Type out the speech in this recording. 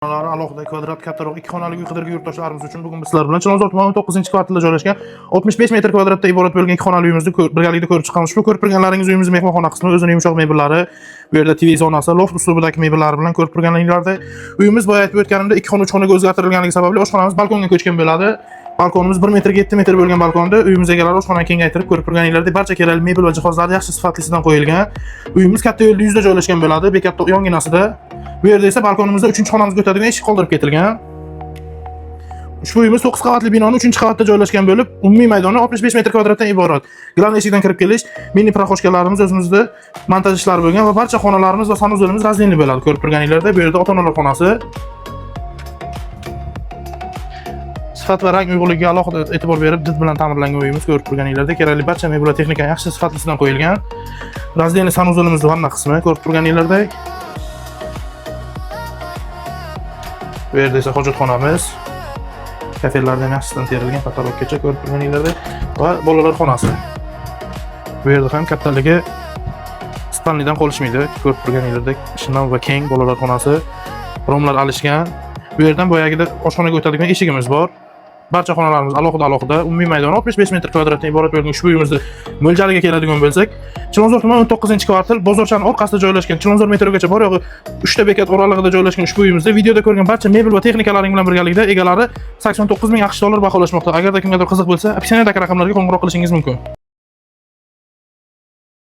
Alohida kvadrat kattaroq 2 xonali uy qidirgan yurtdoshlarimiz uchun bugun sizlar bilan Chilonzor tumani 9-kvartalda joylashgan 65 metr kvadratdan iborat bo'lgan 2 xonali uyimizni birgalikda ko'rib chiqamiz. Shu ko'rib turganlaringiz uyimiz mehmonxona qismi, o'zining yumshoq mebellari, bu yerda TV zonasi, loft uslubidagi mebellar bilan ko'rib turganlaringizda uyimiz boya aytib o'tganimda 2 xona 3 xonaga o'zgartirilganligi sababli oshxonamiz balkonga ko'chgan bo'ladi. Balkonimiz 1 metrga 7 metr bo'lgan balkonda uyimiz egalari oshxonani kengaytirib ko'rib turganinglardek barcha kerakli mebel va jihozlar yaxshi sifatlisidan qo'yilgan. Uyimiz katta yo'lda yuzda joylashgan bo'ladi, bekatda yonginasida. Bu yerda esa balkonimizda 3-xonamizga o'tadigan eshik qoldirib ketilgan. Ushbu uyimiz 9 qavatli binoning 3-qavatda joylashgan bo'lib, umumiy maydoni 65 metr kvadratdan iborat. Glavniy eshikdan kirib kelish, mini proxoshkalarimiz o'zimizda montaj ishlari bo'lgan va barcha xonalarimiz va sanuzolimiz razdельный bo'ladi. Ko'rib turganinglarda bu yerda ota-onalar xonasi. Sifat va rang uyg'unligiga alohida e'tibor berib, did bilan ta'mirlangan uyimiz ko'rib turganinglarda kerakli barcha mebel va texnika yaxshi sifatlisidan qo'yilgan. Razdельный sanuzolimiz vanna qismi ko'rib turganinglarda. Bu yerda esa hojatxonamiz, kafelardan ham yaxshisidan terilgan kataloggacha ko'rib turganinglarda va bolalar xonasi. Bu yerda ham kattaligi spalnidan qolishmaydi. Ko'rib turganinglardek shinam va keng bolalar xonasi, romlar alishgan. Bu yerdan boyagida oshxonaga o'tadigan eshigimiz bor. Barcha xonalarimiz alohida, umumiy maydoni 65 metr kvadratdan iborat bo'lgan ushbu uyimizda mo'ljaliga keladigan bo'lsak, Chilonzor tumani 19-kvartal bozorchaning orqasida joylashgan Chilonzor metrogacha bor yo'g'i 3 ta bekat oralig'ida joylashgan ushbu uyimizda videoda ko'rgan barcha mebel va texnikalaring bilan birgalikda egalari 89 ming AQSh dollar baholashmoqda. Agarda kimgadir qiziq bo'lsa, opsioniyadagi raqamlarga qo'ng'iroq qilishingiz mumkin.